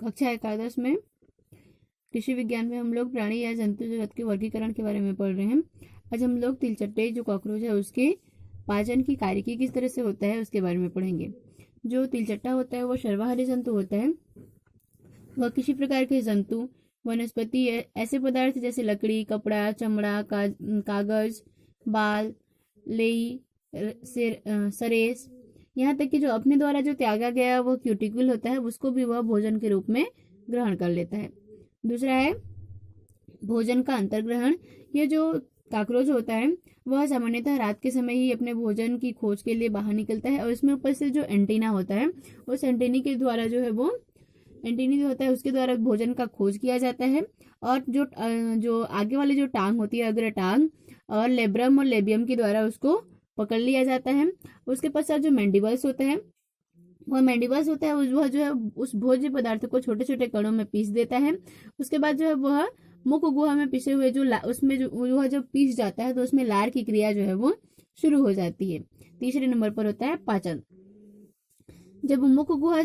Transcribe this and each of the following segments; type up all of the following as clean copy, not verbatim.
कक्षा 11 में कृषि विज्ञान में हम लोग प्राणी या जंतु जगत के वर्गीकरण के बारे में पढ़ रहे हैं। आज हम लोग तिलचट्टे जो कॉकरोच है उसके पाचन की कार्यकी किस तरह से होता है उसके बारे में पढ़ेंगे। जो तिलचट्टा होता है वो सर्वाहारी जंतु होता है। वह किसी प्रकार के जंतु, वनस्पति ऐसे पदार्थ जैसे लकड़ी, कपड़ा, चमड़ा, कागज, बाल, लेई, सरेस, यहाँ तक कि जो अपने द्वारा जो त्यागा गया वो क्यूटिकल होता है उसको भी वह भोजन के रूप में ग्रहण कर लेता है। दूसरा है भोजन का अंतर्ग्रहण। यह जो काकरोच होता है वह सामान्यतः रात के समय ही अपने भोजन की खोज के लिए बाहर निकलता है और इसमें ऊपर से जो एंटीना होता है उस एंटीनी के द्वारा जो है वो एंटीनी जो होता है उसके द्वारा भोजन का खोज किया जाता है। और जो आगे वाली जो टांग होती है, अग्र टांग, और लेब्रम और लेबियम के द्वारा उसको पकड़ लिया जाता है। उसके पश्चात जो मैंडिबल्स होता है वह जो है उस भोज्य पदार्थ को छोटे छोटे कणों में पीस देता है। उसके बाद जो है वह मुख गुहा में पिसे हुए उसमें जो वह जब पीस जाता है तो उसमें लार की क्रिया जो है वो शुरू हो जाती है। तीसरे नंबर पर होता है पाचन। जब मुख गुहा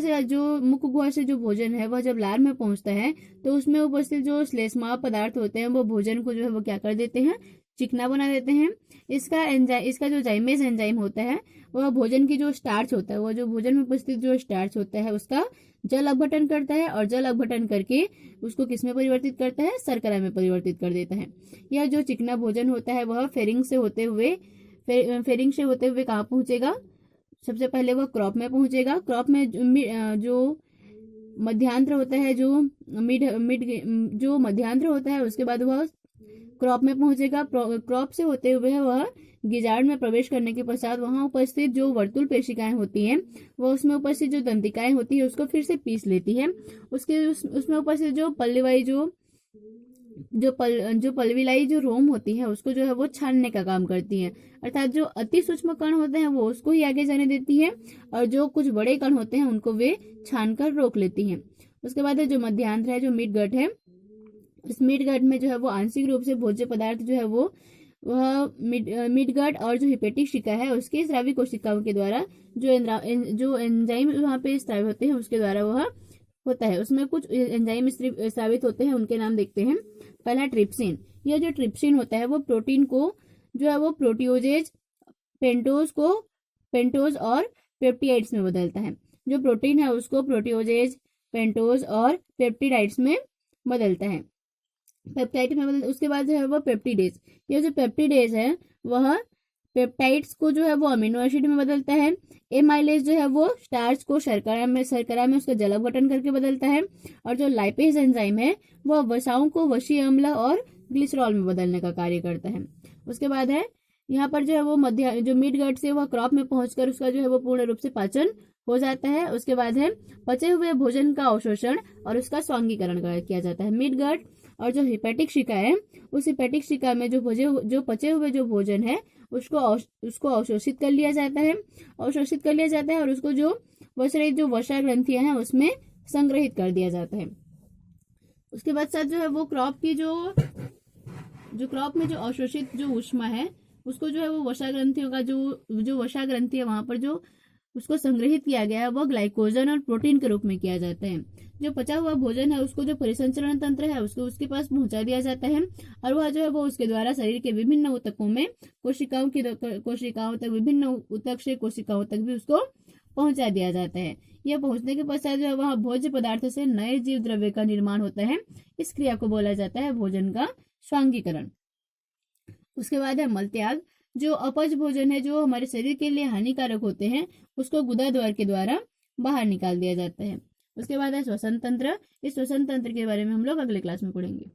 से जो भोजन है वह जब लार में पहुंचता है तो उसमें उपस्थित जो श्लेष्मा पदार्थ होते हैं वो भोजन को जो है वो क्या कर देते हैं, चिकना बना देते हैं। इसका जो जाइमेज एंजाइम होता है वह भोजन की जो स्टार्च होता है, वह जो भोजन में उपस्थित जो स्टार्च होता है उसका जल अपघटन करता है और जल अपघटन करके उसको किसमें परिवर्तित करता है, शर्करा में परिवर्तित कर देता है। यह जो चिकना भोजन होता है वह फेरिंग से होते हुए कहाँ पहुंचेगा, सबसे पहले वह क्रॉप में पहुंचेगा। क्रॉप में जो मध्यांतर होता है, जो मध्यांतर होता है उसके बाद वह क्रॉप में पहुंचेगा। क्रॉप से होते हुए वह गिजार्ड में प्रवेश करने के पश्चात वहां उपस्थित जो वर्तुल पेशिकाएं होती हैं वह उसमें उपस्थित जो दंतिकाएं होती है उसको फिर से पीस लेती है। उसमें उपस्थित जो पल्लवीलाई जो पल्लवीलाई जो रोम होती है उसको जो है वो छानने का काम करती है, अर्थात जो अति सूक्ष्म कण होते हैं वो उसको ही आगे जाने देती है और जो कुछ बड़े कण होते हैं उनको वे छानकर रोक लेती हैं। उसके बाद जो मध्यांतर है, जो मिड गट है, इस मिड गट में जो है वो आंशिक रूप से भोज्य पदार्थ जो है वह मिड गट और जो हिपेटिक शिका है उसके स्रावी कोशिकाओं के द्वारा जो एंजाइम वहां पे स्रावित होते हैं उसके द्वारा वह होता है। उसमें कुछ एंजाइम स्रावित होते हैं, उनके नाम देखते हैं। पहला ट्रिप्सिन। यह जो ट्रिप्सिन होता है वो प्रोटीन को जो है वो प्रोटियोजेज, पेंटोज और पेप्टिडाइड्स में बदलता है। जो प्रोटीन है उसको प्रोटियोजेज, पेंटोज और पेप्टिडाइड्स में बदलता है, पेप्टाइड में बदलता है। उसके बाद जो है वो पेप्टिडेज। यह जो पेप्टिडेज है वह पेप्टाइड्स को जो है वो अमीनो एसिड में बदलता है। एमाइलेज जो है वो स्टार्च को शर्करा में उसका जल अपघटन करके बदलता है। और जो लाइपेज एंजाइम है वह वसाओं को वशीय अम्ल और ग्लिसरॉल में बदलने का कार्य करता है। उसके बाद है यहाँ पर जो है वो जो मिड गट से वह क्रॉप में पहुंचकर उसका जो है वो पूर्ण रूप से पाचन हो जाता है। उसके बाद है पचे हुए भोजन का अवशोषण और उसका स्वांगीकरण किया जाता है। मिड गट और जो हिपेटिक शिका है उस हिपेटिक शिका में जो पचे हुए जो भोजन है उसको अवशोषित कर लिया जाता है और उसको जो वसा ग्रंथियां हैं उसमें संग्रहित कर दिया जाता है। उसके बाद साथ जो है वो क्रॉप में जो अवशोषित जो ऊष्मा है उसको जो है वो वसा ग्रंथियों का जो वसा ग्रंथि है वहां पर जो उसको संग्रहित किया गया है वह ग्लाइकोजन और प्रोटीन के रूप में किया जाता है। जो पचा हुआ भोजन है उसको जो परिसंचरण तंत्र है उसको उसके पास पहुंचा दिया जाता है और वह जो है वो उसके द्वारा शरीर के विभिन्न ऊतकों में कोशिकाओं तक, विभिन्न ऊतक से कोशिकाओं तक भी उसको पहुंचा दिया जाता है। यह पहुंचने के पश्चात जो है वह भोज्य पदार्थ से नए जीव द्रव्य का निर्माण होता है। इस क्रिया को बोला जाता है भोजन का स्वांगीकरण। उसके बाद है मलत्याग। जो अपच भोजन है जो हमारे शरीर के लिए हानिकारक होते हैं उसको गुदा द्वार के द्वारा बाहर निकाल दिया जाता है। उसके बाद है श्वसन तंत्र। इस श्वसन तंत्र के बारे में हम लोग अगले क्लास में पढ़ेंगे।